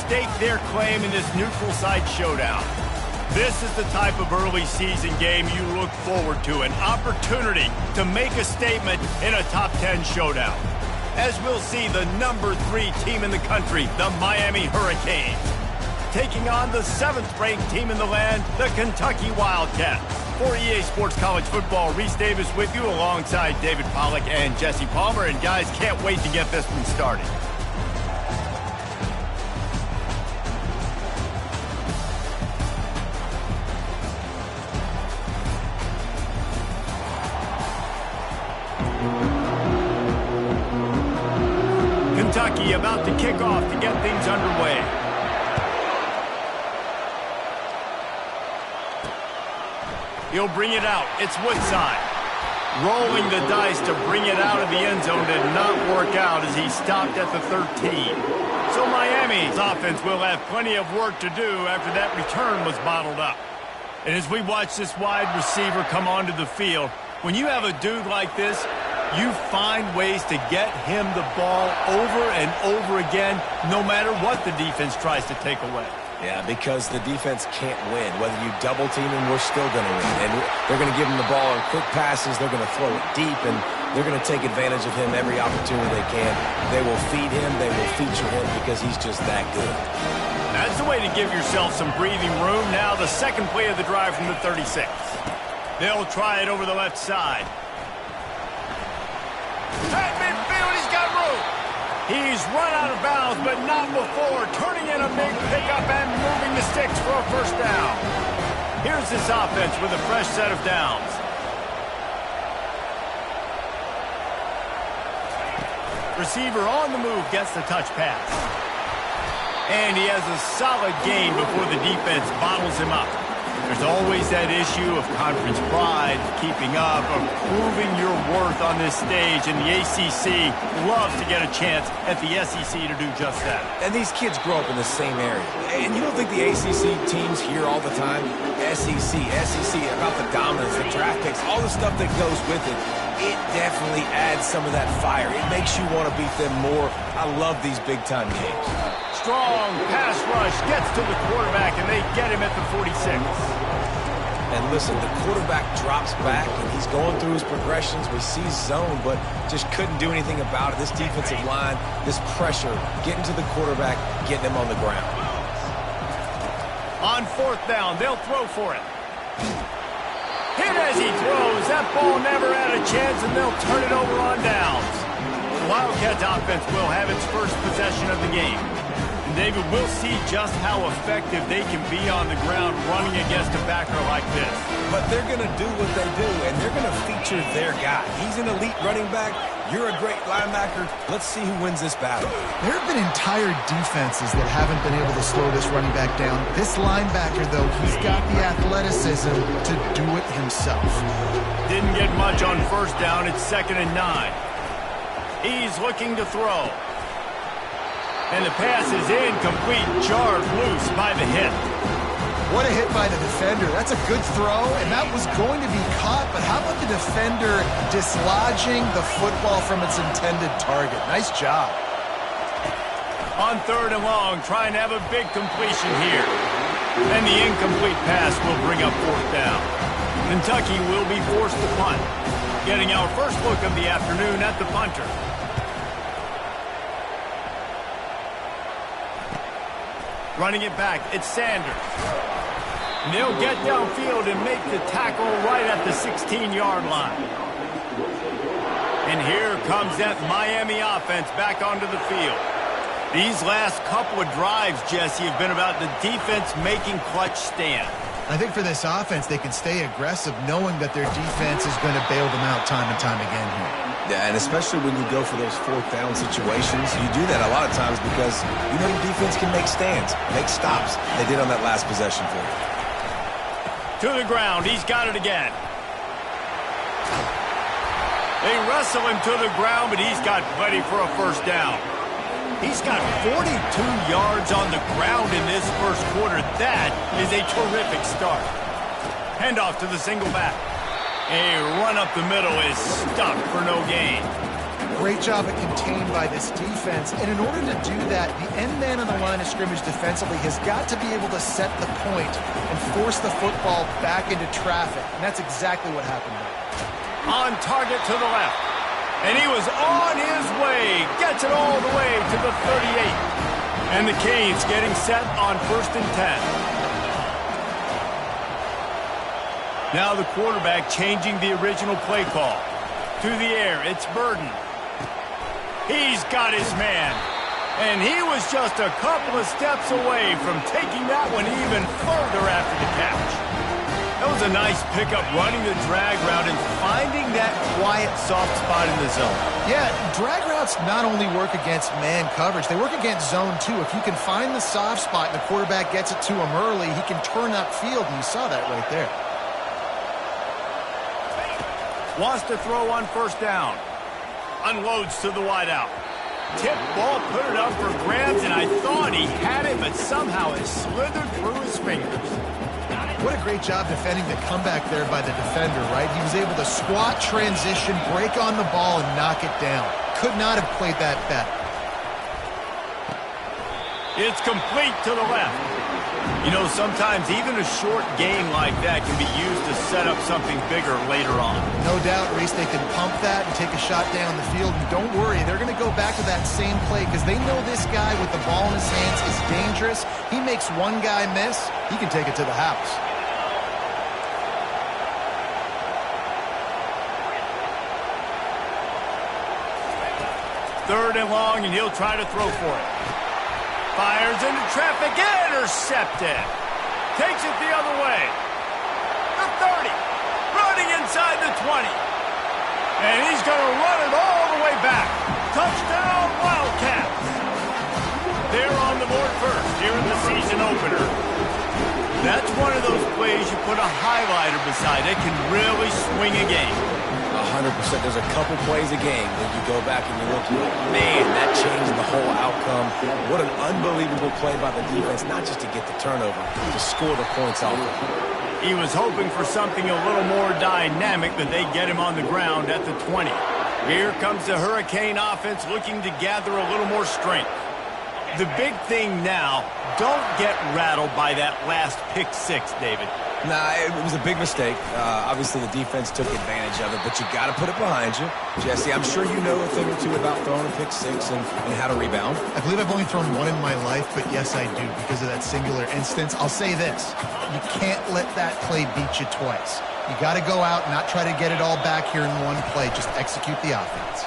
stake their claim in this neutral site showdown. This is the type of early season game you look forward to, an opportunity to make a statement in a top 10 showdown. As we'll see, the number 3 team in the country, the Miami Hurricanes, taking on the 7th-ranked team in the land, the Kentucky Wildcats. For EA Sports College Football, Reese Davis with you alongside David Pollack and Jesse Palmer. And guys, can't wait to get this one started. Kentucky about to kick off to get things underway. He'll bring it out. It's Woodside. Rolling the dice to bring it out of the end zone did not work out as he stopped at the 13. So Miami's offense will have plenty of work to do after that return was bottled up. And as we watch this wide receiver come onto the field, when you have a dude like this, you find ways to get him the ball over and over again, no matter what the defense tries to take away. Yeah, because the defense can't win. Whether you double team him, we're still going to win. And they're going to give him the ball in quick passes. They're going to throw it deep, and they're going to take advantage of him every opportunity they can. They will feed him. They will feature him because he's just that good. That's the way to give yourself some breathing room. Now the second play of the drive from the 36. They'll try it over the left side. At midfield, he's got room. He's run out of bounds, but not before turning in a big pickup and moving the sticks for a first down. Here's this offense with a fresh set of downs. Receiver on the move gets the touch pass. And he has a solid gain before the defense bottles him up. There's always that issue of conference pride, keeping up, of proving your worth on this stage, and the ACC loves to get a chance at the SEC to do just that. And these kids grow up in the same area. And you don't think the ACC teams hear all the time, SEC, about the dominance, the draft picks, all the stuff that goes with it. It definitely adds some of that fire. It makes you want to beat them more. I love these big-time games. Strong pass rush gets to the quarterback, and they get him at the 46. And listen, the quarterback drops back, and he's going through his progressions. We see zone, but just couldn't do anything about it. This defensive line, this pressure, getting to the quarterback, getting him on the ground. On fourth down, they'll throw for it. Hit as he throws. That ball never had a chance, and they'll turn it over on downs. The Wildcats offense will have its first possession of the game. David, we'll see just how effective they can be on the ground running against a backer like this. But they're going to do what they do, and they're going to feature their guy. He's an elite running back. You're a great linebacker. Let's see who wins this battle. There have been entire defenses that haven't been able to slow this running back down. This linebacker, though, he's got the athleticism to do it himself. Didn't get much on first down. It's 2nd and 9. He's looking to throw. And the pass is incomplete, jarred loose by the hit. What a hit by the defender. That's a good throw, and that was going to be caught, but how about the defender dislodging the football from its intended target? Nice job. On 3rd and long, trying to have a big completion here. And the incomplete pass will bring up 4th down. Kentucky will be forced to punt. Getting our first look of the afternoon at the punter. Running it back, it's Sanders. And they'll get downfield and make the tackle right at the 16-yard line. And here comes that Miami offense back onto the field. These last couple of drives, Jesse, have been about the defense making clutch stands. I think for this offense, they can stay aggressive knowing that their defense is going to bail them out time and time again here. Yeah, and especially when you go for those 4th down situations, you do that a lot of times because you know your defense can make stands, make stops. They did on that last possession for you. To the ground, he's got it again. They wrestle him to the ground, but he's got plenty for a first down. He's got 42 yards on the ground in this first quarter. That is a terrific start. Handoff to the single back. A run up the middle is stuck for no gain. Great job at contained by this defense. And in order to do that, the end man on the line of scrimmage defensively has got to be able to set the point and force the football back into traffic. And that's exactly what happened there. On target to the left. And he was on his way. Gets it all the way to the 38. And the Canes getting set on 1st and 10. Now the quarterback changing the original play call. Through the air, it's Burden. He's got his man. And he was just a couple of steps away from taking that one even further after the catch. That was a nice pickup, running the drag route and finding that quiet, soft spot in the zone. Yeah, drag routes not only work against man coverage, they work against zone too. If you can find the soft spot and the quarterback gets it to him early, he can turn upfield, and you saw that right there. Wants to throw on 1st down. Unloads to the wideout. Tip ball, put it up for grabs, and I thought he had it, but somehow it slithered through his fingers. What a great job defending the comeback there by the defender, right? He was able to squat, transition, break on the ball, and knock it down. Could not have played that better. It's complete to the left. You know, sometimes even a short game like that can be used to set up something bigger later on. No doubt, Reese, they can pump that and take a shot down the field. And don't worry, they're going to go back to that same play because they know this guy with the ball in his hands is dangerous. He makes one guy miss, he can take it to the house. Third and long, and he'll try to throw for it. Fires into traffic, intercepted. Takes it the other way. The 30, running inside the 20. And he's going to run it all the way back. Touchdown, Wildcats. They're on the board first here in the season opener. That's one of those plays you put a highlighter beside. It can really swing a game. 100%. There's a couple plays a game that you go back and you look at, man, that changed the whole outcome. What an unbelievable play by the defense, not just to get the turnover, to score the points off of. He was hoping for something a little more dynamic, but they get him on the ground at the 20. Here comes the Hurricane offense looking to gather a little more strength. The big thing now, don't get rattled by that last pick six, David. Nah, it was a big mistake. Obviously, the defense took advantage of it, but you got to put it behind you. Jesse, I'm sure you know a thing or two about throwing a pick six and how to rebound. I believe I've only thrown one in my life, but yes, I do because of that singular instance. I'll say this. You can't let that play beat you twice. You got to go out and not try to get it all back here in one play. Just execute the offense.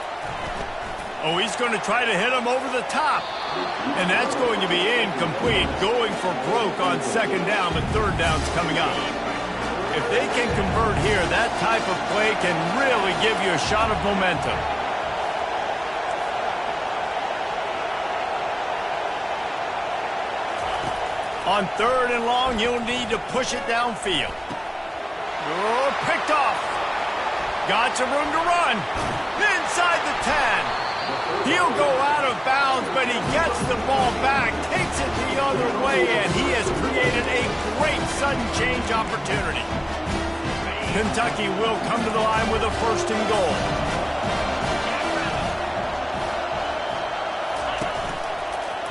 Oh, he's going to try to hit him over the top. And that's going to be incomplete, going for broke on 2nd down, but 3rd down's coming up. If they can convert here, that type of play can really give you a shot of momentum. On 3rd and long, you'll need to push it downfield. Oh, picked off. Got some room to run. Inside the 10. He'll go out of bounds, but he gets the ball back, takes it the other way, and he has created a great sudden change opportunity. Kentucky will come to the line with a 1st and goal.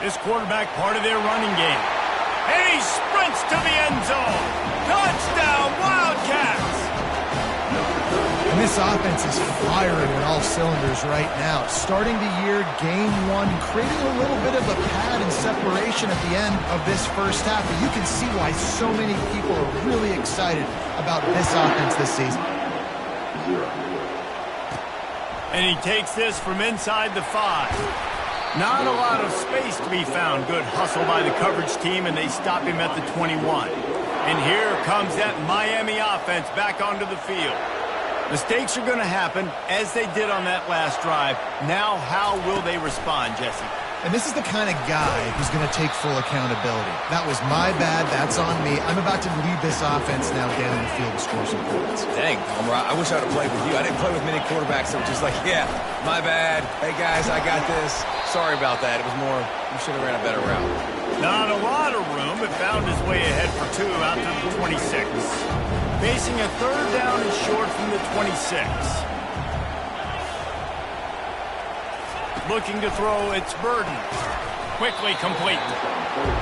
This quarterback part of their running game. And he sprints to the end zone. Touchdown, Wildcats! And this offense is firing on all cylinders right now. Starting the year, game one, creating a little bit of a pad and separation at the end of this first half. But you can see why so many people are really excited about this offense this season. And he takes this from inside the 5. Not a lot of space to be found. Good hustle by the coverage team, and they stop him at the 21. And here comes that Miami offense back onto the field. Mistakes are going to happen, as they did on that last drive. Now, how will they respond, Jesse? And this is the kind of guy who's going to take full accountability. That was my bad. That's on me. I'm about to lead this offense now down the field to score some points. Dang, Homer, I wish I would have played with you. I didn't play with many quarterbacks that were just like, yeah, my bad. Hey, guys, I got this. Sorry about that. It was more, you should have ran a better route. Not a lot of room, but found his way ahead for 2 out to the 26. Facing a 3rd down and short from the 26. Looking to throw, it's Burden. Quickly complete.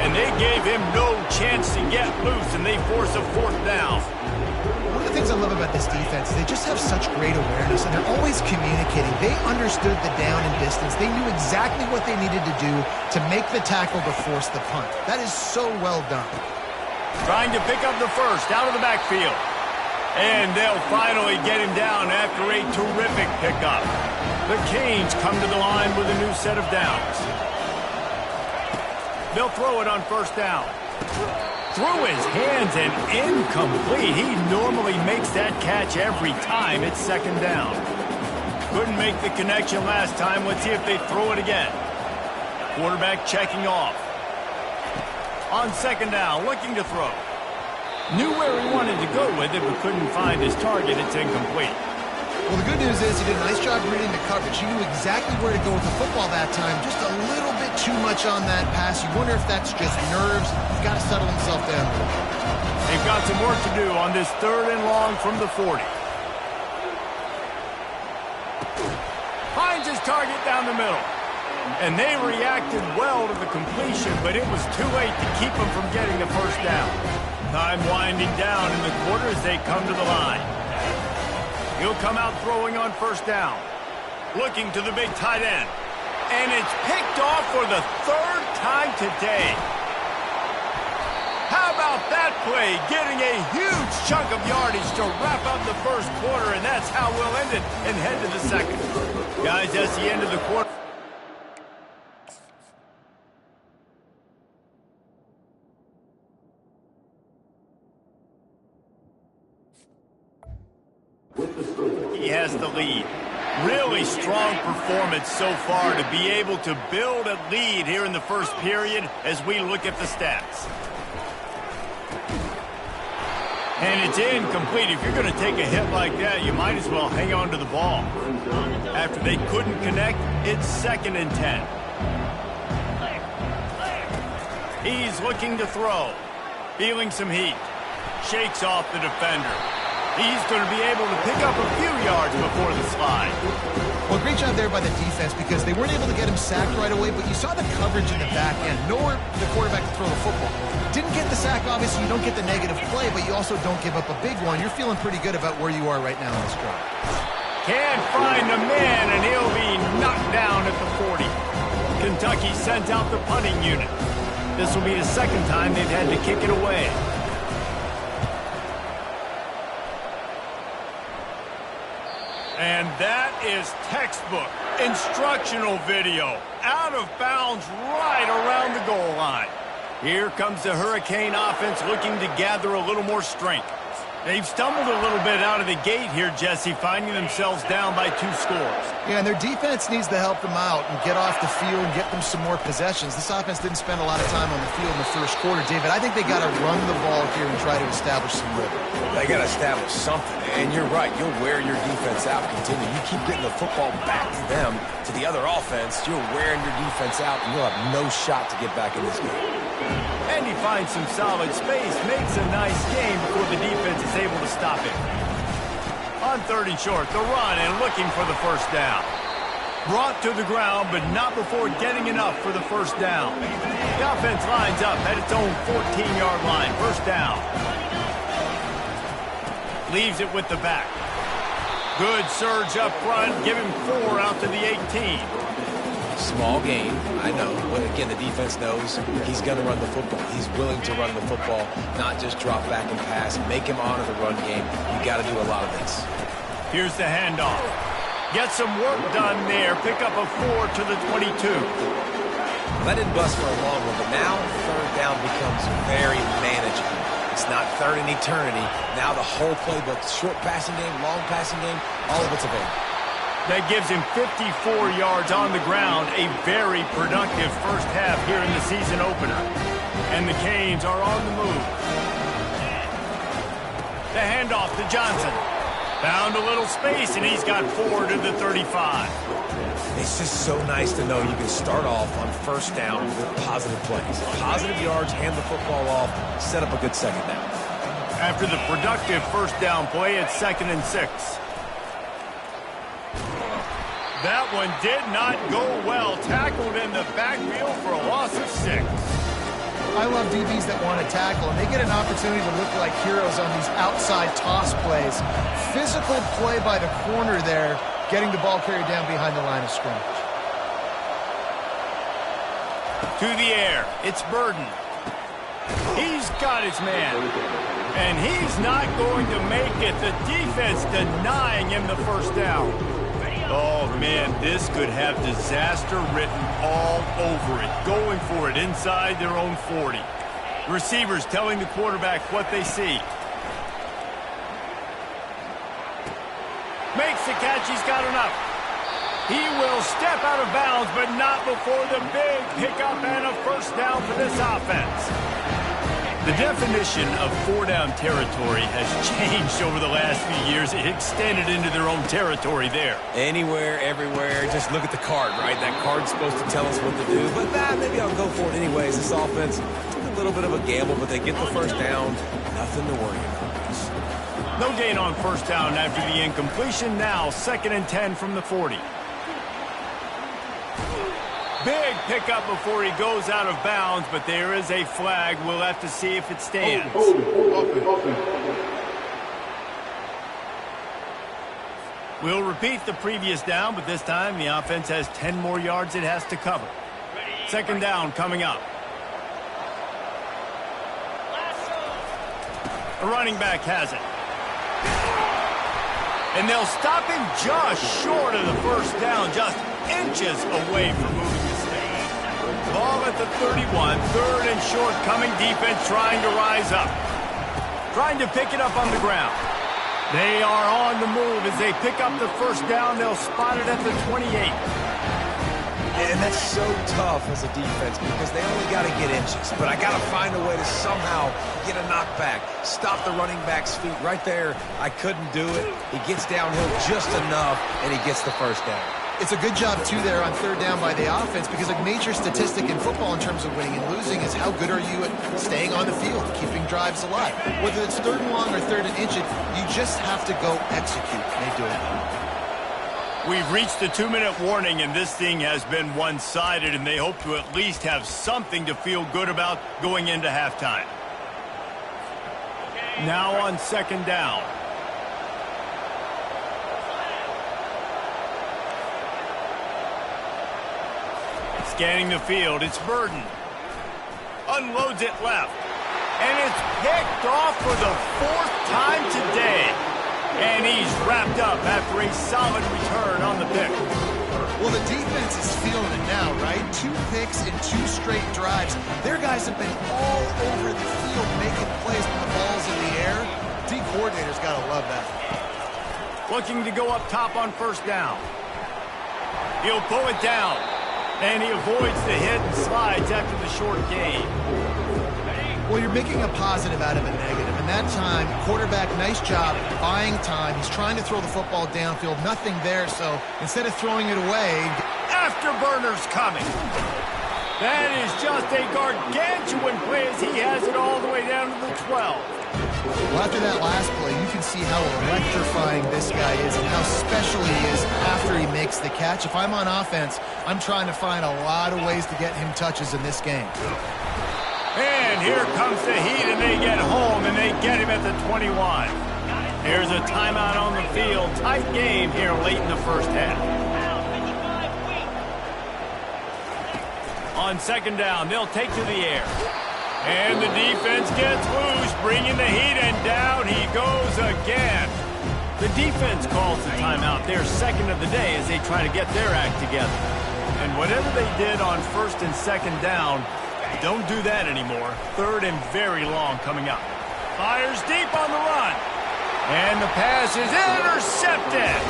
And they gave him no chance to get loose, and they force a 4th down. One of the things I love about this defense is they just have such great awareness, and they're always communicating. They understood the down and distance. They knew exactly what they needed to do to make the tackle to force the punt. That is so well done. Trying to pick up the first out of the backfield. And they'll finally get him down after a terrific pickup. The Canes come to the line with a new set of downs. They'll throw it on 1st down. Through his hands and incomplete. He normally makes that catch every time. It's 2nd down. Couldn't make the connection last time. Let's see if they throw it again. Quarterback checking off. On 2nd down, looking to throw. Knew where he wanted to go with it, but couldn't find his target. It's incomplete. Well, the good news is he did a nice job reading the coverage. He knew exactly where to go with the football that time. Just a little bit too much on that pass. You wonder if that's just nerves. He's got to settle himself down. They've got some work to do on this 3rd and long from the 40. Finds his target down the middle. And they reacted well to the completion, but it was too late to keep him from getting the 1st down. Time winding down in the quarter as they come to the line. He'll come out throwing on 1st down. Looking to the big tight end. And it's picked off for the 3rd time today. How about that play? Getting a huge chunk of yardage to wrap up the 1st quarter, and that's how we'll end it and head to the 2nd. Guys, that's the end of the quarter. He has the lead. Really strong performance so far to be able to build a lead here in the 1st period as we look at the stats. And it's incomplete. If you're going to take a hit like that, you might as well hang on to the ball. After they couldn't connect, it's 2nd and 10. He's looking to throw. Feeling some heat. Shakes off the defender. He's going to be able to pick up a few yards before the slide. Well, great job there by the defense because they weren't able to get him sacked right away, but you saw the coverage in the back end. Nowhere for the quarterback to throw the football. Didn't get the sack, obviously. You don't get the negative play, but you also don't give up a big one. You're feeling pretty good about where you are right now in this drive. Can't find the man, and he'll be knocked down at the 40. Kentucky sends out the punting unit. This will be the 2nd time they've had to kick it away. And that is textbook instructional video. Out of bounds right around the goal line. Here comes the Hurricane offense looking to gather a little more strength. They've stumbled a little bit out of the gate here, Jesse, finding themselves down by 2 scores. Yeah, and their defense needs to help them out and get off the field and get them some more possessions. This offense didn't spend a lot of time on the field in the 1st quarter, David. I think they got to run the ball here and try to establish some rhythm. They got to establish something, and you're right. You'll wear your defense out. Continue. You keep getting the football back to them, to the other offense. You're wearing your defense out, and you'll have no shot to get back in this game. And he finds some solid space, makes a nice game before the defense is able to stop him. On 3rd and short, the run and looking for the 1st down. Brought to the ground, but not before getting enough for the 1st down. The offense lines up at its own 14-yard line. 1st down. Leaves it with the back. Good surge up front. Give him 4 out to the 18. Small game, I know, but again, the defense knows he's going to run the football. He's willing to run the football, not just drop back and pass. Make him honor the run game. You got to do a lot of this. Here's the handoff. Get some work done there. Pick up a 4 to the 22. Let it bust for a long one, but now 3rd down becomes very manageable. It's not 3rd in eternity. Now the whole playbook, short passing game, long passing game, all of it's available. That gives him 54 yards on the ground, a very productive 1st half here in the season opener. And the Canes are on the move. The handoff to Johnson. Found a little space, and he's got 4 to the 35. It's just so nice to know you can start off on 1st down with positive plays. Positive yards, hand the football off, set up a good 2nd down. After the productive 1st down play, it's 2nd and 6. That one did not go well. Tackled in the backfield for a loss of 6. I love DBs that want to tackle, and they get an opportunity to look like heroes on these outside toss plays. Physical play by the corner there, getting the ball carried down behind the line of scrimmage. To the air, it's Burden. He's got his man, and he's not going to make it. The defense denying him the first down. Oh, man, this could have disaster written all over it. Going for it inside their own 40. Receivers telling the quarterback what they see. Makes the catch. He's got enough. He will step out of bounds, but not before the big pickup and a first down for this offense. The definition of 4-down territory has changed over the last few years. It extended into their own territory there. Anywhere, everywhere, just look at the card, right? That card's supposed to tell us what to do, but maybe I'll go for it anyways. This offense took a little bit of a gamble, but they get the first down. Nothing to worry about. No gain on first down after the incompletion. Now 2nd and 10 from the 40. Big pickup before he goes out of bounds, but there is a flag. We'll have to see if it stands. We'll repeat the previous down, but this time the offense has 10 more yards it has to cover. 2nd down coming up. The running back has it. And they'll stop him just short of the first down, just inches away from moving the stage. Ball at the 31, 3rd and short, coming defense trying to rise up. Trying to pick it up on the ground. They are on the move as they pick up the first down. They'll spot it at the 28. And that's so tough as a defense because they only got to get inches. But I got to find a way to somehow get a knockback, stop the running back's feet right there. I couldn't do it. He gets downhill just enough, and he gets the first down. It's a good job, too, there on 3rd down by the offense because a major statistic in football in terms of winning and losing is how good are you at staying on the field, keeping drives alive. Whether it's 3rd and long or 3rd and inch, you just have to go execute. And they do it. We've reached the 2-minute warning, and this thing has been one-sided, and they hope to at least have something to feel good about going into halftime. Now on 2nd down. Scanning the field, it's Burden. Unloads it left. And it's picked off for the 4th time today. And he's wrapped up after a solid return on the pick. Well, the defense is feeling it now, right? 2 picks in 2 straight drives. Their guys have been all over the field making plays when the ball's in the air. D coordinator's got to love that. Looking to go up top on first down. He'll pull it down. And he avoids the hit and slides after the short gain. Well, you're making a positive out of a negative. And that time, quarterback, nice job buying time. He's trying to throw the football downfield. Nothing there, so instead of throwing it away... Afterburner's coming. That is just a gargantuan play as he has it all the way down to the 12. Well, after that last play, you can see how electrifying this guy is and how special he is after he makes the catch. If I'm on offense, I'm trying to find a lot of ways to get him touches in this game. And here comes the heat, and they get home, and they get him at the 21. Here's a timeout on the field. Tight game here late in the first half. On 2nd down, they'll take to the air. And the defense gets loose, bringing the heat, and down he goes again. The defense calls the timeout, their 2nd of the day, as they try to get their act together. And whatever they did on 1st and 2nd down, don't do that anymore. 3rd and very long coming up. Fires deep on the run. And the pass is intercepted.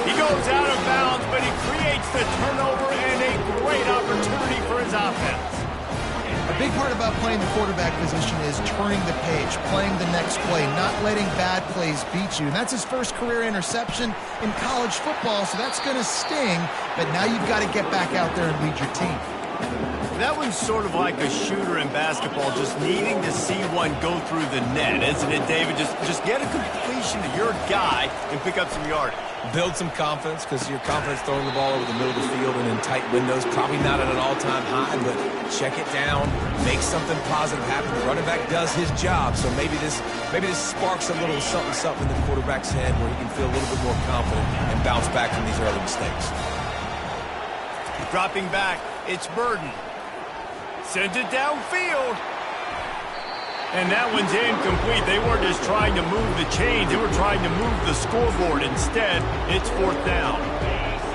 He goes out of bounds, but he creates the turnover and a great opportunity for his offense. A big part about playing the quarterback position is turning the page, playing the next play, not letting bad plays beat you. And that's his first career interception in college football, so that's going to sting. But now you've got to get back out there and lead your team. That one's sort of like a shooter in basketball, just needing to see one go through the net, isn't it, David? Just get a completion to your guy and pick up some yardage. Build some confidence, because your confidence throwing the ball over the middle of the field and in tight windows, probably not at an all-time high, but check it down, make something positive happen. The running back does his job, so maybe this sparks a little something in the quarterback's head where he can feel a little bit more confident and bounce back from these early mistakes. Dropping back, it's Burden. Sends it downfield. And that one's incomplete. They weren't just trying to move the chains. They were trying to move the scoreboard. Instead, it's 4th down.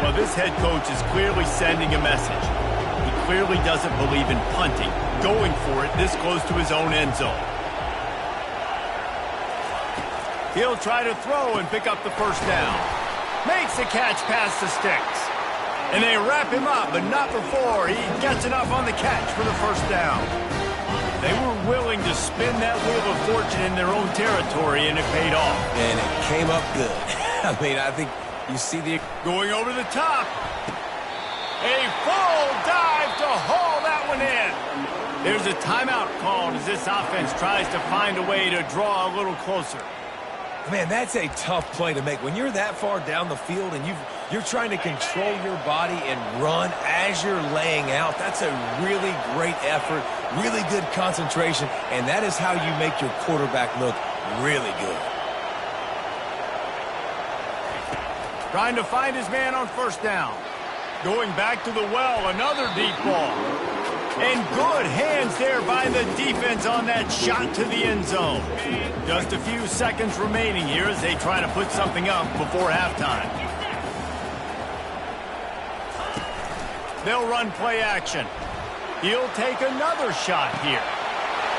Well, this head coach is clearly sending a message. He clearly doesn't believe in punting, going for it this close to his own end zone. He'll try to throw and pick up the 1st down. Makes the catch past the sticks. And they wrap him up, but not before he gets enough on the catch for the 1st down. They were willing to spin that wheel of fortune in their own territory, and it paid off. And it came up good. I mean, I think you see the... Going over the top. A full dive to haul that one in. There's a timeout called as this offense tries to find a way to draw a little closer. Man, that's a tough play to make. When you're that far down the field and you're trying to control your body and run as you're laying out, that's a really great effort, really good concentration, and that is how you make your quarterback look really good. Trying to find his man on 1st down. Going back to the well, another deep ball. And good hands there by the defense on that shot to the end zone. Just a few seconds remaining here as they try to put something up before halftime. They'll run play action. He'll take another shot here.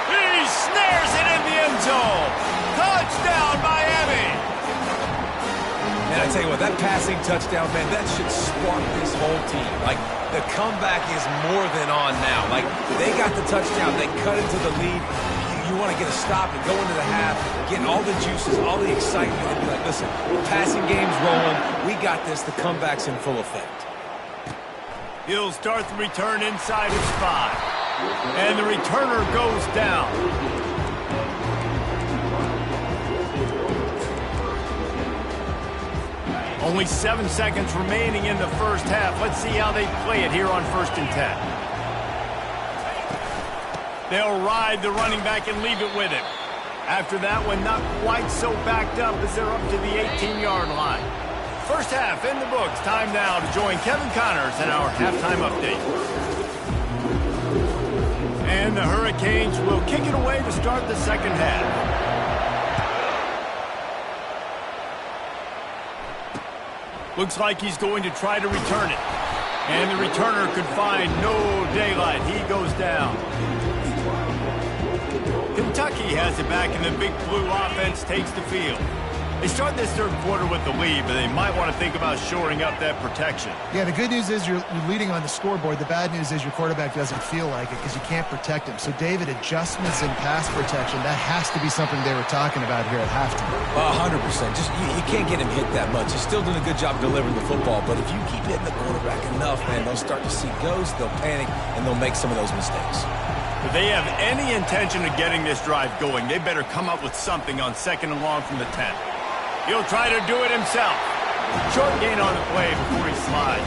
He snares it in the end zone. Touchdown, Miami! And I tell you what, that passing touchdown, man, that should spark this whole team. Like, the comeback is more than on now. Like, they got the touchdown. They cut into the lead. You want to get a stop and go into the half, getting all the juices, all the excitement, and be like, listen, passing game's rolling. We got this. The comeback's in full effect. He'll start the return inside his 5. And the returner goes down. Only 7 seconds remaining in the 1st half. Let's see how they play it here on 1st and 10. They'll ride the running back and leave it with him. After that one, not quite so backed up as they're up to the 18-yard line. 1st half in the books. Time now to join Kevin Connors in our halftime update. And the Hurricanes will kick it away to start the 2nd half. Looks like he's going to try to return it. And the returner could find no daylight. He goes down. Kentucky has it back, and the Big Blue offense takes the field. They start this 3rd quarter with the lead, but they might want to think about shoring up that protection. Yeah, the good news is you're leading on the scoreboard. The bad news is your quarterback doesn't feel like it because you can't protect him. So, David, adjustments in pass protection, that has to be something they were talking about here at halftime. 100%. Just you can't get him hit that much. He's still doing a good job delivering the football, but if you keep hitting the quarterback enough, man, they'll start to see ghosts, they'll panic, and they'll make some of those mistakes. If they have any intention of getting this drive going, they better come up with something on 2nd and long from the 10. He'll try to do it himself. Short gain on the play before he slides.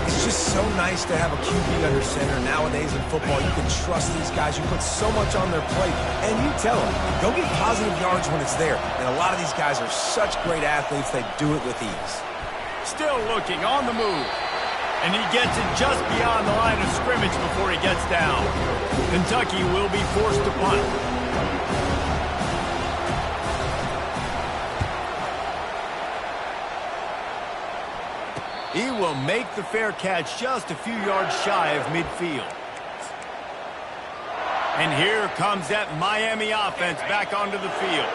It's just so nice to have a QB under center. Nowadays in football, you can trust these guys. You put so much on their plate, and you tell them, go get positive yards when it's there. And a lot of these guys are such great athletes, they do it with ease. Still looking on the move. And he gets it just beyond the line of scrimmage before he gets down. Kentucky will be forced to punt. He will make the fair catch just a few yards shy of midfield. And here comes that Miami offense back onto the field.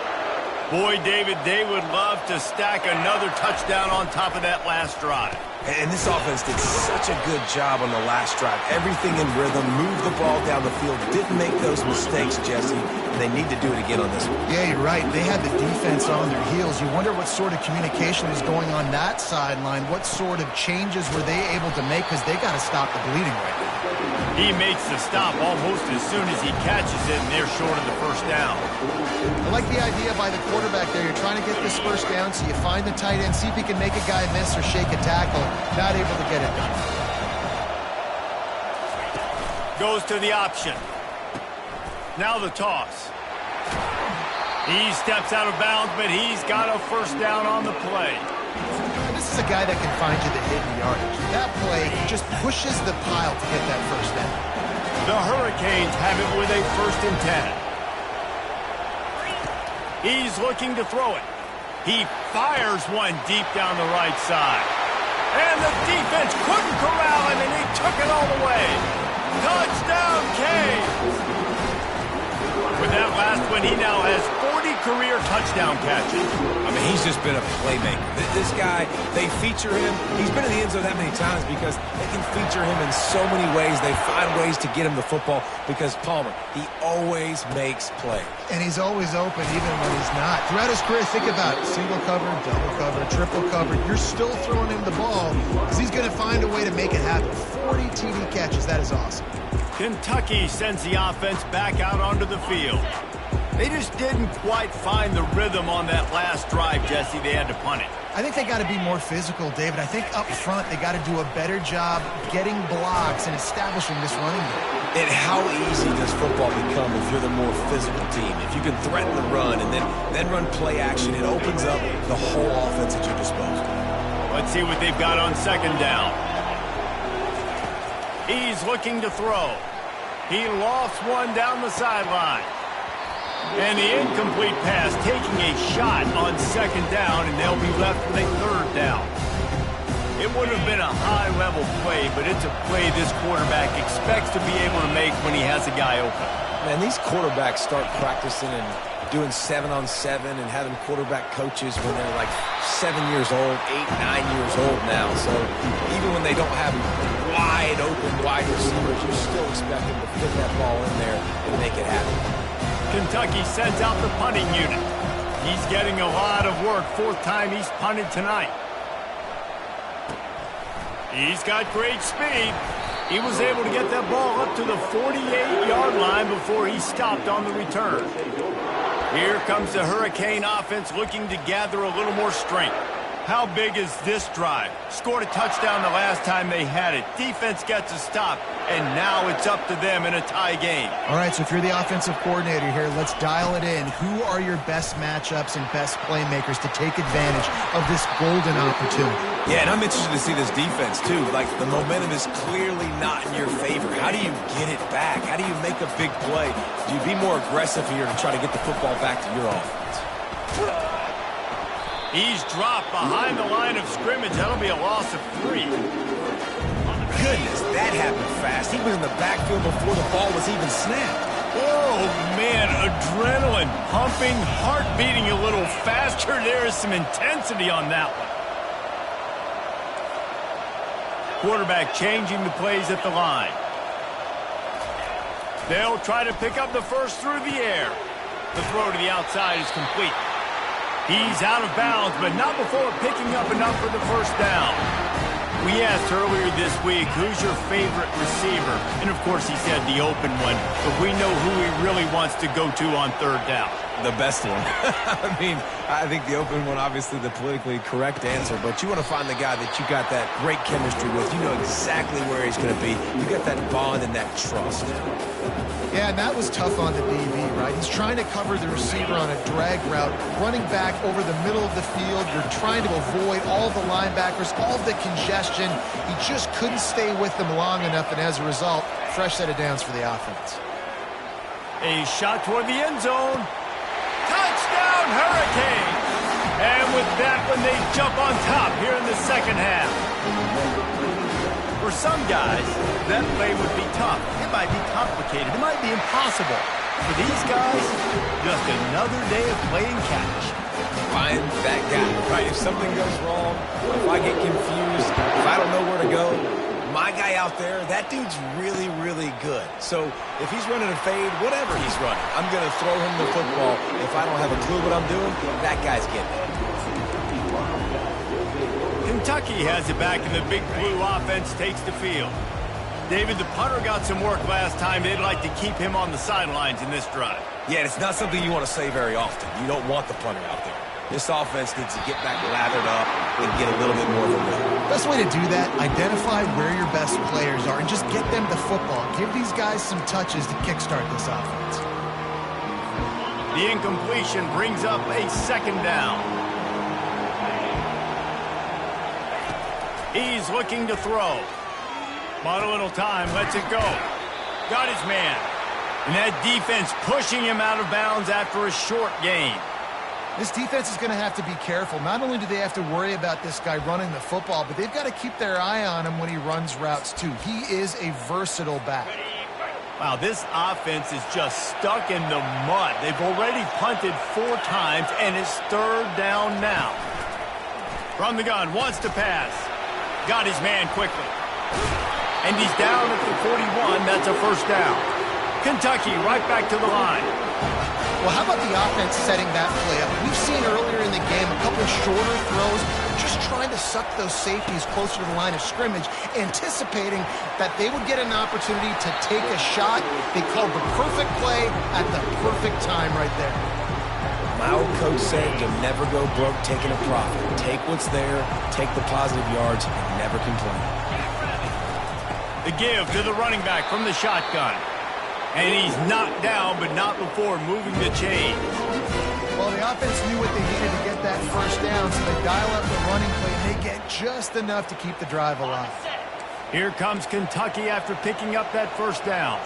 Boy, David, they would love to stack another touchdown on top of that last drive. And this offense did such a good job on the last drive. Everything in rhythm, moved the ball down the field, didn't make those mistakes, Jesse, and they need to do it again on this one. Yeah, you're right. They had the defense on their heels. You wonder what sort of communication is going on that sideline. What sort of changes were they able to make, because they got to stop the bleeding right now. He makes the stop almost as soon as he catches it, and they're short of the first down. I like the idea by the quarterback there. You're trying to get this first down, so you find the tight end, see if he can make a guy miss or shake a tackle. Not able to get it done. Goes to the option. Now the toss. He steps out of bounds, but he's got a first down on the play. This is a guy that can find you the hidden yardage. That play just pushes the pile to get that first down. The Hurricanes have it with a 1st and 10. He's looking to throw it. He fires one deep down the right side. And the defense couldn't corral him, and he took it all the way. Touchdown, Canes! With that last one, he now has 40 career touchdown catches. I mean, he's just been a playmaker. This guy, they feature him. He's been in the end zone that many times because they can feature him in so many ways. They find ways to get him the football because Palmer, he always makes plays. And he's always open even when he's not. Throughout his career, think about it. Single cover, double cover, triple cover. You're still throwing him the ball because he's going to find a way to make it happen. 40 TD catches. That is awesome. Kentucky sends the offense back out onto the field. They just didn't quite find the rhythm on that last drive, Jesse. They had to punt it. I think they got to be more physical, David. I think up front they got to do a better job getting blocks and establishing this running game. And how easy does football become if you're the more physical team? If you can threaten the run and then run play action, it opens up the whole offense at your disposal. Let's see what they've got on 2nd down. He's looking to throw. He lofts one down the sideline. And the incomplete pass taking a shot on 2nd down, and they'll be left with a 3rd down. It would have been a high-level play, but it's a play this quarterback expects to be able to make when he has a guy open. Man, these quarterbacks start practicing and doing 7-on-7 and having quarterback coaches when they're like 7 years old, 8, 9 years old now. So even when they don't have wide receivers, you still expect them to fit that ball in there and make it happen. Kentucky sends out the punting unit. He's getting a lot of work. 4th time he's punted tonight. He's got great speed. He was able to get that ball up to the 48-yard line before he stopped on the return. Here comes the Hurricane offense looking to gather a little more strength. How big is this drive? Scored a touchdown the last time they had it. Defense gets a stop, and now it's up to them in a tie game. All right, so if you're the offensive coordinator here, let's dial it in. Who are your best matchups and best playmakers to take advantage of this golden opportunity? Yeah, and I'm interested to see this defense, too. Like, the momentum is clearly not in your favor. How do you get it back? How do you make a big play? Do you be more aggressive here to try to get the football back to your offense? He's dropped behind the line of scrimmage. That'll be a loss of 3. Goodness, that happened fast. He was in the backfield before the ball was even snapped. Oh, man, adrenaline pumping, heart beating a little faster. There is some intensity on that one. Quarterback changing the plays at the line. They'll try to pick up the first through the air. The throw to the outside is complete. He's out of bounds, but not before picking up enough for the first down. We asked earlier this week, who's your favorite receiver? And, of course, he said the open one, but we know who he really wants to go to on 3rd down. The best one. I mean, I think the open one, obviously the politically correct answer, but you want to find the guy that you got that great chemistry with. You know exactly where he's going to be. You got that bond and that trust. Yeah, and that was tough on the DB, right? He's trying to cover the receiver on a drag route, running back over the middle of the field. You're trying to avoid all the linebackers, all the congestion. He just couldn't stay with them long enough, and as a result, fresh set of downs for the offense. A shot toward the end zone. Touchdown, Hurricane! And with that one, they jump on top here in the 2nd half. For some guys, that play would be tough. It might be complicated. It might be impossible. For these guys, just another day of playing catch. Find that guy, right? If something goes wrong, if I get confused, if I don't know where to go, my guy out there, that dude's really, really good. So if he's running a fade, whatever he's running, I'm going to throw him the football. If I don't have a clue what I'm doing, that guy's getting it. Kentucky has it back, and the Big Blue offense takes the field. David, the punter got some work last time. They'd like to keep him on the sidelines in this drive. Yeah, it's not something you want to say very often. You don't want the punter out there. This offense needs to get back lathered up and get a little bit more of a rhythm. Best way to do that, identify where your best players are and just get them the football. Give these guys some touches to kickstart this offense. The incompletion brings up a second down. He's looking to throw. Bought a little time, lets it go. Got his man. And that defense pushing him out of bounds after a short gain. This defense is going to have to be careful. Not only do they have to worry about this guy running the football, but they've got to keep their eye on him when he runs routes too. He is a versatile back. Wow, this offense is just stuck in the mud. They've already punted 4 times, and it's third down now. From the gun, wants to pass. Got his man quickly. And he's down at the 41. That's a first down. Kentucky right back to the line. Well, how about the offense setting that play up? We've seen earlier in the game a couple shorter throws, just trying to suck those safeties closer to the line of scrimmage, anticipating that they would get an opportunity to take a shot. They called the perfect play at the perfect time right there. My old coach said you'll never go broke taking a profit. Take what's there, take the positive yards, and never complain. The give to the running back from the shotgun. And he's knocked down, but not before moving the chains. Well, the offense knew what they needed to get that first down, so they dial up the running play, and they get just enough to keep the drive alive. Here comes Kentucky after picking up that first down.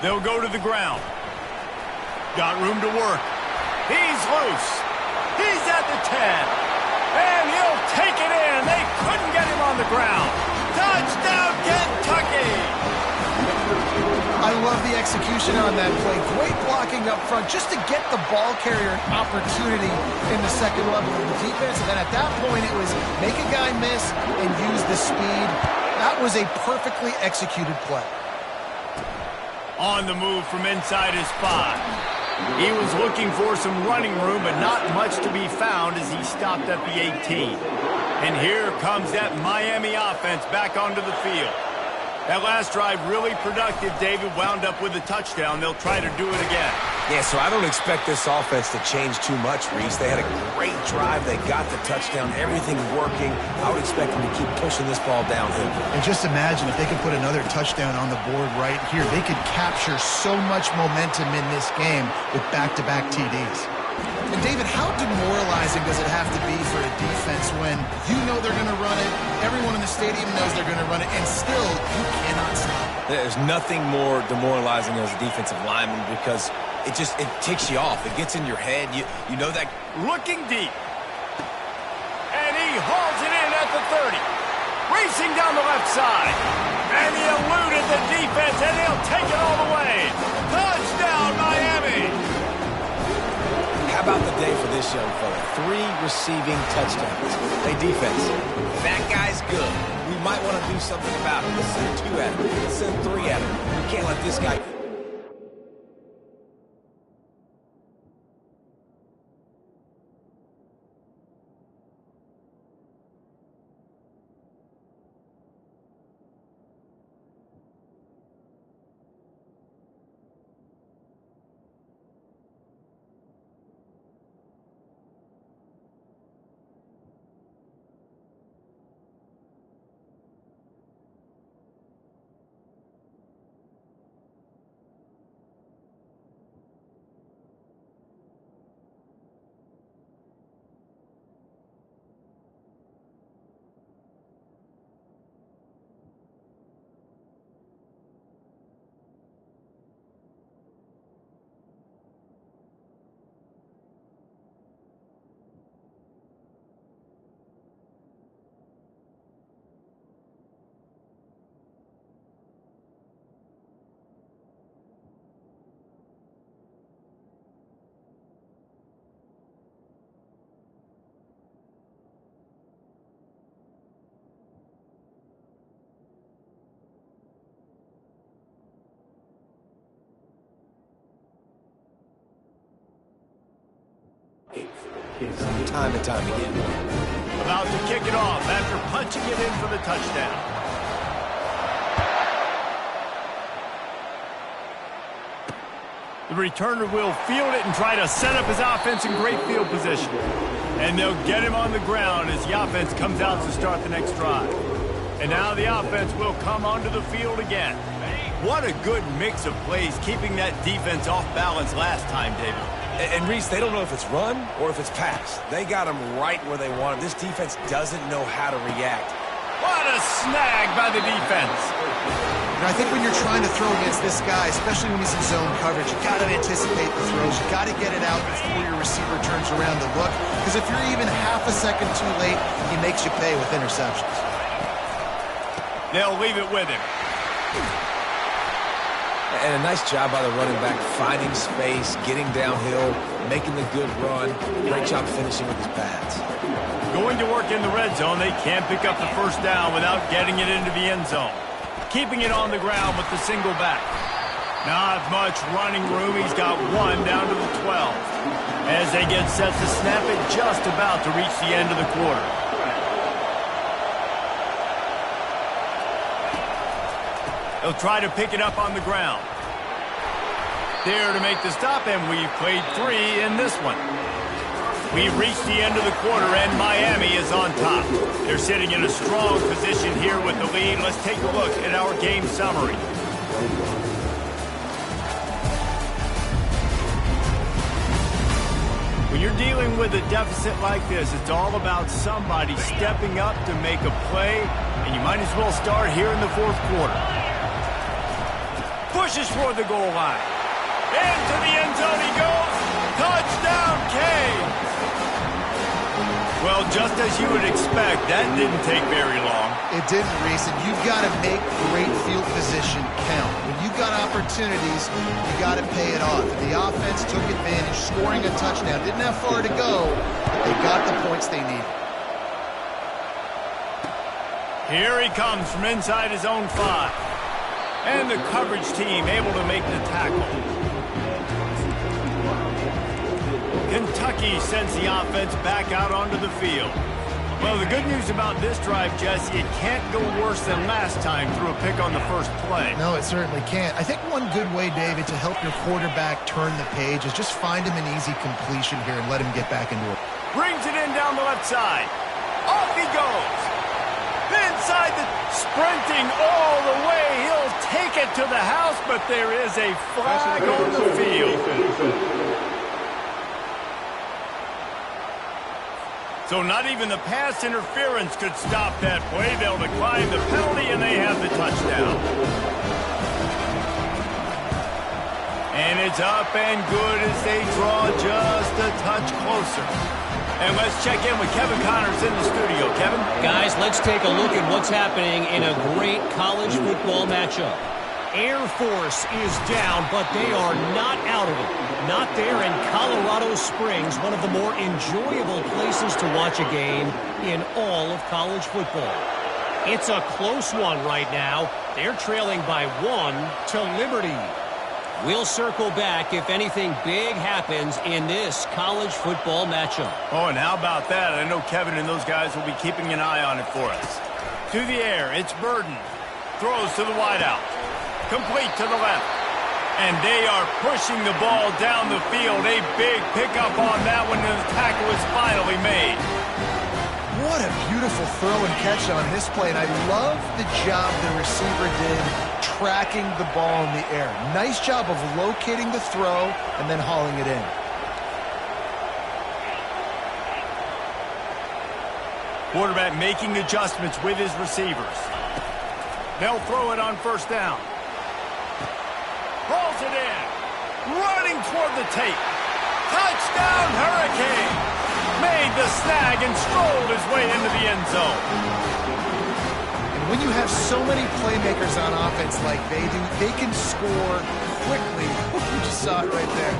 They'll go to the ground. Got room to work. He's loose. He's at the 10. And he'll take it in. They couldn't get him on the ground. Touchdown, Kentucky! I love the execution on that play. Great blocking up front just to get the ball carrier an opportunity in the second level of the defense. And then at that point, it was make a guy miss and use the speed. That was a perfectly executed play. On the move from inside his spot. He was looking for some running room, but not much to be found as he stopped at the 18. And here comes that Miami offense back onto the field. That last drive really productive. David wound up with a touchdown. They'll try to do it again. Yeah, so I don't expect this offense to change too much, Reese. They had a great drive. They got the touchdown. Everything working. I would expect them to keep pushing this ball downhill. And just imagine if they could put another touchdown on the board right here. They could capture so much momentum in this game with back-to-back TDs. And David, how demoralizing does it have to be for a defense when you know they're going to run it, everyone in the stadium knows they're going to run it, and still you cannot stop it? There's nothing more demoralizing as a defensive lineman because it ticks you off. It gets in your head. You know that. Looking deep. And he hauls it in at the 30. Racing down the left side. And he eluded the defense, and he'll take it all the way. Touchdown, Miami! How about the day for this young fella? 3 receiving touchdowns. Hey, defense, that guy's good. We might want to do something about it. Let's send 2 at him. Let's send 3 at him. We can't let this guy... Time and time again. About to kick it off after punching it in for the touchdown. The returner will field it and try to set up his offense in great field position. And they'll get him on the ground as the offense comes out to start the next drive. And now the offense will come onto the field again. What a good mix of plays, keeping that defense off balance last time, David. And Reese, they don't know if it's run or if it's pass. They got him right where they want him. This defense doesn't know how to react. What a snag by the defense. I think when you're trying to throw against this guy, especially when he's in zone coverage, you got to anticipate the throws. You got to get it out before your receiver turns around to look. Because if you're even half a second too late, he makes you pay with interceptions. They'll leave it with him. And a nice job by the running back, finding space, getting downhill, making the good run. Great job finishing with his pads. Going to work in the red zone, they can't pick up the first down without getting it into the end zone. Keeping it on the ground with the single back. Not much running room. He's got one down to the 12. As they get set to snap it, just about to reach the end of the quarter. They'll try to pick it up on the ground. There to make the stop, and we've played 3 in this one. We've reached the end of the quarter, and Miami is on top. They're sitting in a strong position here with the lead. Let's take a look at our game summary. When you're dealing with a deficit like this, it's all about somebody stepping up to make a play, and you might as well start here in the fourth quarter. Pushes for the goal line. Into the end zone he goes. Touchdown, K. Well, just as you would expect, that didn't take very long. It didn't, Reese, and you've got to make great field position count. When you've got opportunities, you got to pay it off. And the offense took advantage, scoring a touchdown. Didn't have far to go, but they got the points they needed. Here he comes from inside his own 5. And the coverage team able to make the tackle. Kentucky sends the offense back out onto the field. Well, the good news about this drive, Jesse, it can't go worse than last time through a pick on the first play. No, it certainly can't. I think one good way, David, to help your quarterback turn the page is just find him an easy completion here and let him get back into it. Brings it in down the left side. Off he goes. Inside the sprinting all the way. He'll take it to the house, but there is a flag on the field. So not even the pass interference could stop that play. They'll decline the penalty, and they have the touchdown. And it's up and good as they draw just a touch closer. And let's check in with Kevin Connors in the studio. Kevin? Guys, let's take a look at what's happening in a great college football matchup. Air Force is down, but they are not out of it. Not there in Colorado Springs, one of the more enjoyable places to watch a game in all of college football. It's a close one right now. They're trailing by 1 to Liberty. We'll circle back if anything big happens in this college football matchup. Oh, and how about that? I know Kevin and those guys will be keeping an eye on it for us. To the air, it's Burden. Throws to the wideout. Complete to the left. And they are pushing the ball down the field. A big pickup on that one, and the tackle is finally made. What a beautiful throw and catch on this play, and I love the job the receiver did tracking the ball in the air. Nice job of locating the throw and then hauling it in. Quarterback making adjustments with his receivers. They'll throw it on first down. Rolls it in. Running toward the tape. Touchdown, Hurricane. Made the snag and strolled his way into the end zone. And when you have so many playmakers on offense like they do, they can score quickly. You just saw it right there.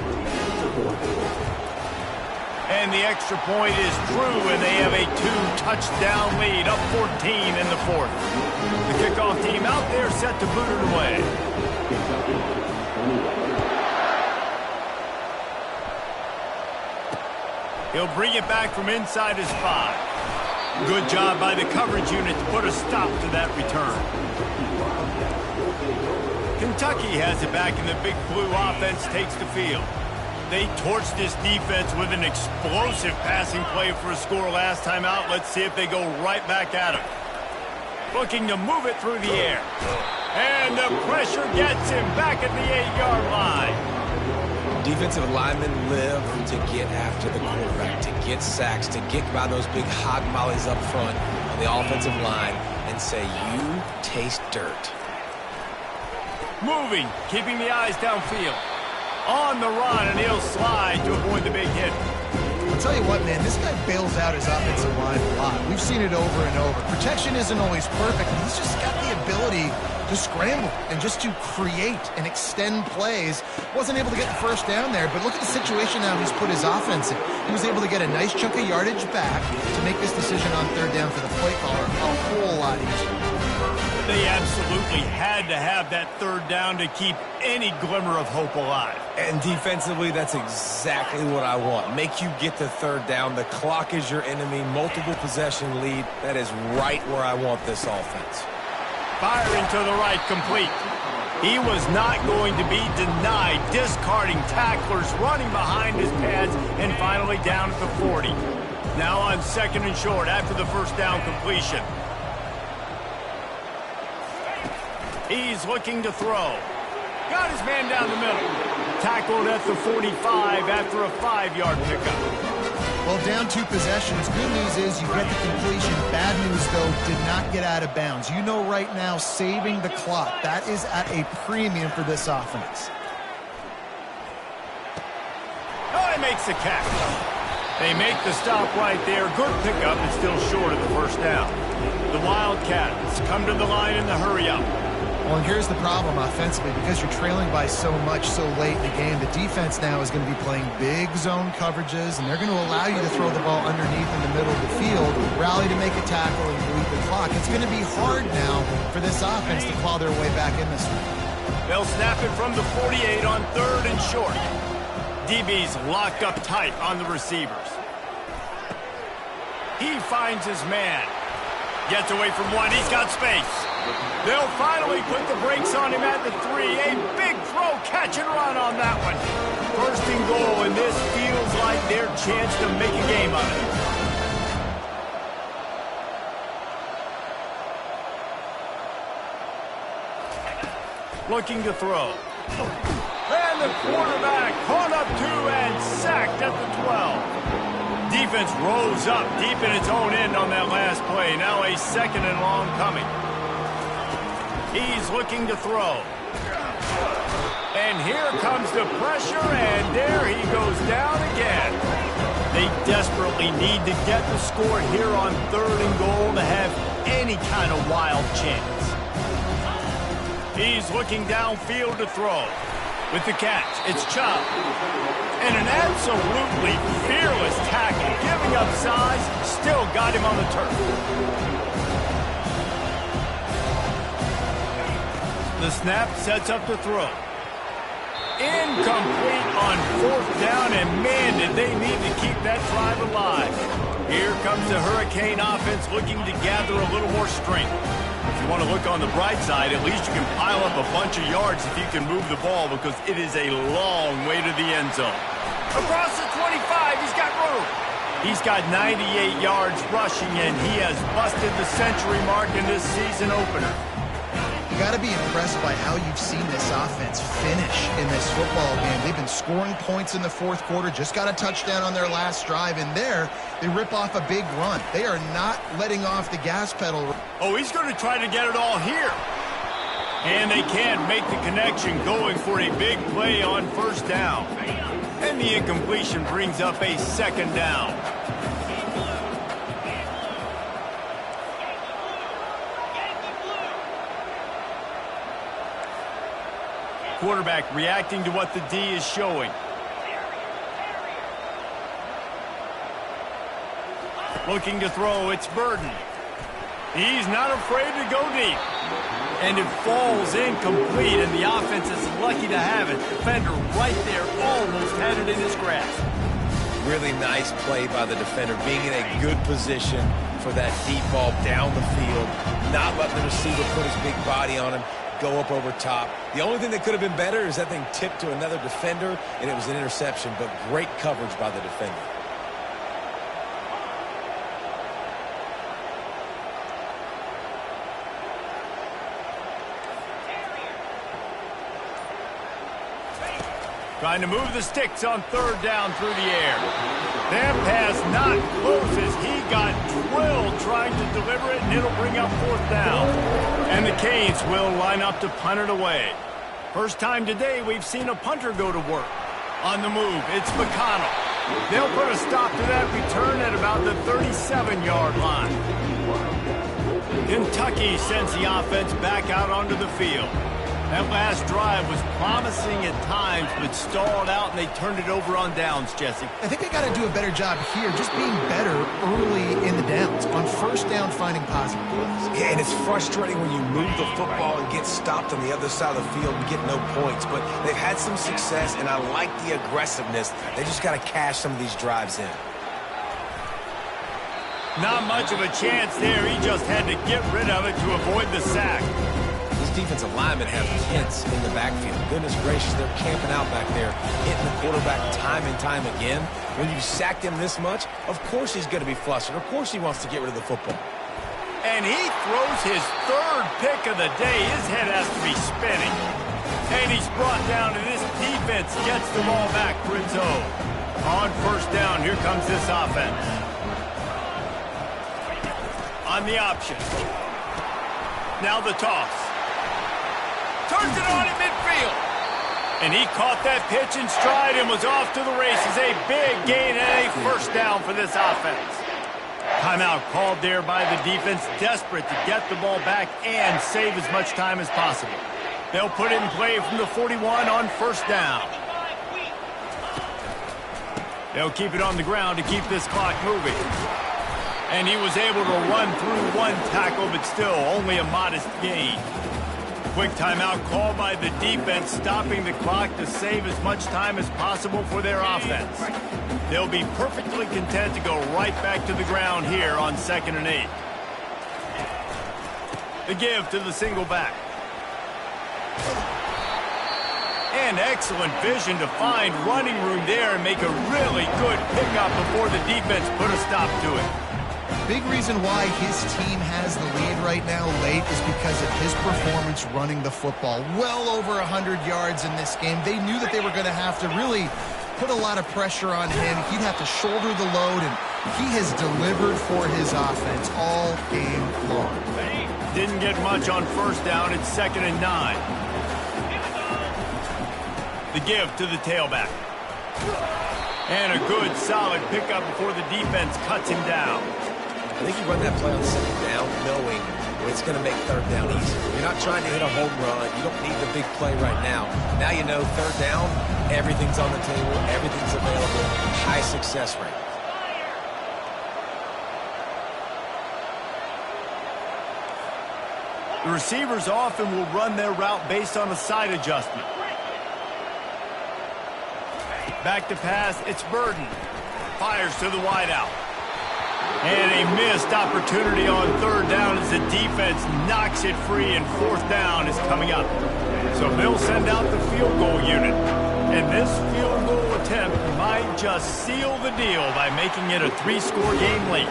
And the extra point is true, and they have a 2-touchdown lead, up 14 in the fourth. The kickoff team out there set to boot it away. He'll bring it back from inside his 5. Good job by the coverage unit to put a stop to that return. Kentucky has it back, and the Big Blue offense takes the field. They torched this defense with an explosive passing play for a score last time out. Let's see if they go right back at him. Looking to move it through the air. And the pressure gets him back at the 8-yard line. Defensive linemen live to get after the quarterback, to get sacks, to get by those big hog mollies up front on the offensive line and say, you taste dirt. Moving, keeping the eyes downfield. On the run, and he'll slide to avoid the big hit. I'll tell you what, man, this guy bails out his offensive line a lot. We've seen it over and over. Protection isn't always perfect, but he's just got the ability to scramble and just to create and extend plays. Wasn't able to get the first down there, but look at the situation now he's put his offense in. He was able to get a nice chunk of yardage back to make this decision on third down for the play caller a whole lot easier. They absolutely had to have that third down to keep any glimmer of hope alive. And defensively, that's exactly what I want. Make you get the third down. The clock is your enemy. Multiple possession lead. That is right where I want this offense. Firing to the right, complete. He was not going to be denied, discarding tacklers, running behind his pads, and finally down at the 40. Now on 2nd and short after the first down completion. He's looking to throw. Got his man down the middle. Tackled at the 45 after a 5-yard pickup. Well, down 2 possessions. Good news is you get the completion. Bad news, though, did not get out of bounds. You know right now, saving the clock. That is at a premium for this offense. Oh, he makes the catch. They make the stop right there. Good pickup, but still short of the first down. The Wildcats come to the line in the hurry-up. Well, and here's the problem offensively. Because you're trailing by so much so late in the game, the defense now is going to be playing big zone coverages, and they're going to allow you to throw the ball underneath in the middle of the field, rally to make a tackle, and bleed the clock. It's going to be hard now for this offense to claw their way back in this one. They'll snap it from the 48 on 3rd and short. DB's locked up tight on the receivers. He finds his man. Gets away from one. He's got space. They'll finally put the brakes on him at the 3. A big throw, catch and run on that one. 1st and goal, and this feels like their chance to make a game of it. Looking to throw. And the quarterback caught up to and sacked at the 12. Defense rose up deep in its own end on that last play. Now a 2nd and long coming. He's looking to throw. And here comes the pressure, and there he goes down again. They desperately need to get the score here on 3rd and goal to have any kind of wild chance. He's looking downfield to throw. With the catch, it's Chubb. And an absolutely fearless tackle, giving up size, still got him on the turf. The snap sets up the throw. Incomplete on 4th down, and man, did they need to keep that drive alive. Here comes the Hurricane offense looking to gather a little more strength. If you want to look on the bright side, at least you can pile up a bunch of yards if you can move the ball, because it is a long way to the end zone. Across the 25, he's got room. He's got 98 yards rushing, and he has busted the century mark in this season opener. You got to be impressed by how you've seen this offense finish in this football game. They've been scoring points in the 4th quarter, just got a touchdown on their last drive, and there they rip off a big run. They are not letting off the gas pedal. Oh, he's going to try to get it all here. And they can't make the connection, going for a big play on 1st down. And the incompletion brings up a 2nd down. Quarterback reacting to what the D is showing. Looking to throw, it's Burden. He's not afraid to go deep. And it falls incomplete, and the offense is lucky to have it. Defender right there almost had it in his grasp. Really nice play by the defender, being in a good position for that deep ball down the field, not letting the receiver put his big body on him, go up over top. The only thing that could have been better is that thing tipped to another defender, and it was an interception, but great coverage by the defender. Trying to move the sticks on third down through the air. That pass not close as he got drilled trying to deliver it, and it'll bring up fourth down. And the Canes will line up to punt it away. First time today we've seen a punter go to work. On the move, it's McConnell. They'll put a stop to that return at about the 37-yard line. Kentucky sends the offense back out onto the field. That last drive was promising at times, but stalled out, and they turned it over on downs, Jesse. I think they got to do a better job here, just being better early in the downs. On first down, finding positive plays. Yeah, and it's frustrating when you move the football and get stopped on the other side of the field and get no points. But they've had some success, and I like the aggressiveness. They just got to cash some of these drives in. Not much of a chance there. He just had to get rid of it to avoid the sack. Defensive linemen have kids in the backfield. Goodness gracious, they're camping out back there, hitting the quarterback time and time again. When you sacked him this much, of course he's going to be flustered. Of course he wants to get rid of the football. And he throws his third pick of the day. His head has to be spinning. And he's brought down, and this defense gets the ball back for its own. On first down, here comes this offense. On the option. Now the toss. Turns it on in midfield. And he caught that pitch in stride and was off to the races. A big gain and a first down for this offense. Timeout called there by the defense, desperate to get the ball back and save as much time as possible. They'll put it in play from the 41 on first down. They'll keep it on the ground to keep this clock moving. And he was able to run through one tackle, but still only a modest gain. Quick timeout called by the defense, stopping the clock to save as much time as possible for their offense. They'll be perfectly content to go right back to the ground here on 2nd and 8. The give to the single back. And excellent vision to find running room there and make a really good pickup before the defense put a stop to it. Big reason why his team has the lead right now late is because of his performance running the football. Well over 100 yards in this game. They knew that they were going to have to really put a lot of pressure on him. He'd have to shoulder the load, and he has delivered for his offense all game long. Didn't get much on first down. It's 2nd and 9. The give to the tailback. And a good, solid pickup before the defense cuts him down. I think you run that play on 2nd down knowing it's going to make 3rd down easier. You're not trying to hit a home run. You don't need the big play right now. Now you know 3rd down, everything's on the table, everything's available, high success rate. The receivers often will run their route based on a side adjustment. Back to pass, it's Burden. Fires to the wideout. And a missed opportunity on 3rd down as the defense knocks it free, and 4th down is coming up. So they'll send out the field goal unit. And this field goal attempt might just seal the deal by making it a 3-score game late.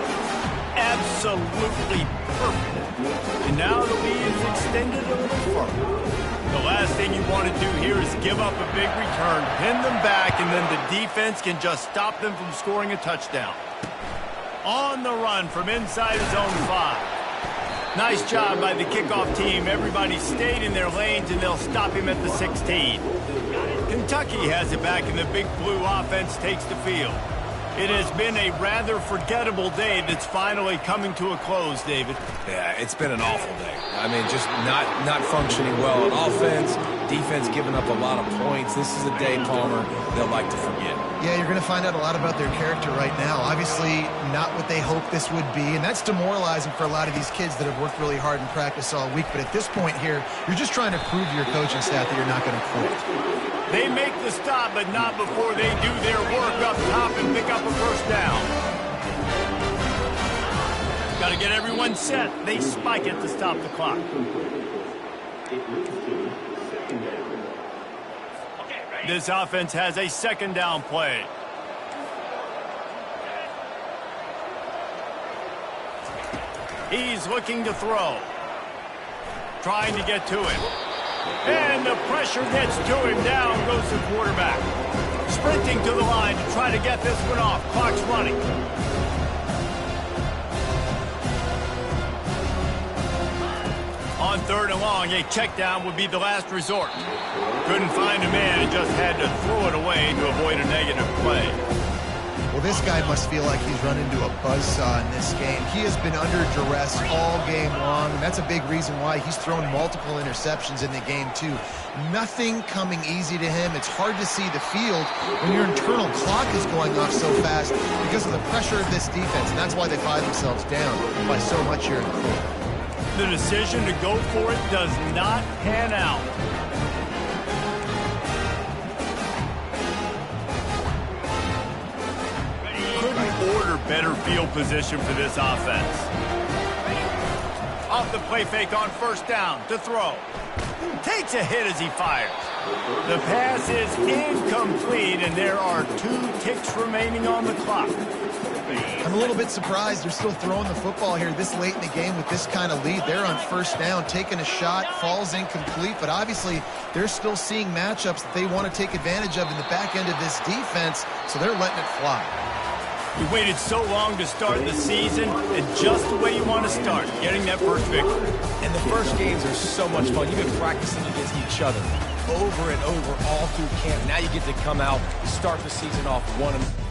Absolutely perfect. And now the lead is extended a little further. The last thing you want to do here is give up a big return, pin them back, and then the defense can just stop them from scoring a touchdown. On the run from inside his own 5. Nice job by the kickoff team. Everybody stayed in their lanes, and they'll stop him at the 16. Kentucky has it back, and the big blue offense takes the field. It has been a rather forgettable day that's finally coming to a close, David. Yeah, it's been an awful day. I mean, just not functioning well on offense, defense giving up a lot of points. This is a day, Palmer, they'll like to forget. Yeah, you're going to find out a lot about their character right now. Obviously, not what they hoped this would be, and that's demoralizing for a lot of these kids that have worked really hard in practice all week. But at this point here, you're just trying to prove to your coaching staff that you're not going to quit. They make the stop, but not before they do their work up top and pick up a first down. Got to get everyone set. They spike it to stop the clock. This offense has a second down play. He's looking to throw. Trying to get to it. And the pressure gets to him. Down goes the quarterback. Sprinting to the line to try to get this one off. Clock's running. On 3rd and long, a check down would be the last resort. Couldn't find a man and just had to throw it away to avoid a negative play. Well, this guy must feel like he's run into a buzzsaw in this game. He has been under duress all game long, and that's a big reason why he's thrown multiple interceptions in the game, too. Nothing coming easy to him. It's hard to see the field when your internal clock is going off so fast because of the pressure of this defense, and that's why they find themselves down by so much here in the fourth. The decision to go for it does not pan out. Order better field position for this offense. Off the play fake on first down to throw. Takes a hit as he fires. The pass is incomplete, and there are 2 ticks remaining on the clock. I'm a little bit surprised they're still throwing the football here this late in the game with this kind of lead. They're on first down, taking a shot, falls incomplete, but obviously they're still seeing matchups that they want to take advantage of in the back end of this defense, so they're letting it fly. We waited so long to start the season, and just the way you want to start, getting that first victory. And the first games are so much fun. You've been practicing against each other over and over all through camp. Now you get to come out, start the season off 1-0.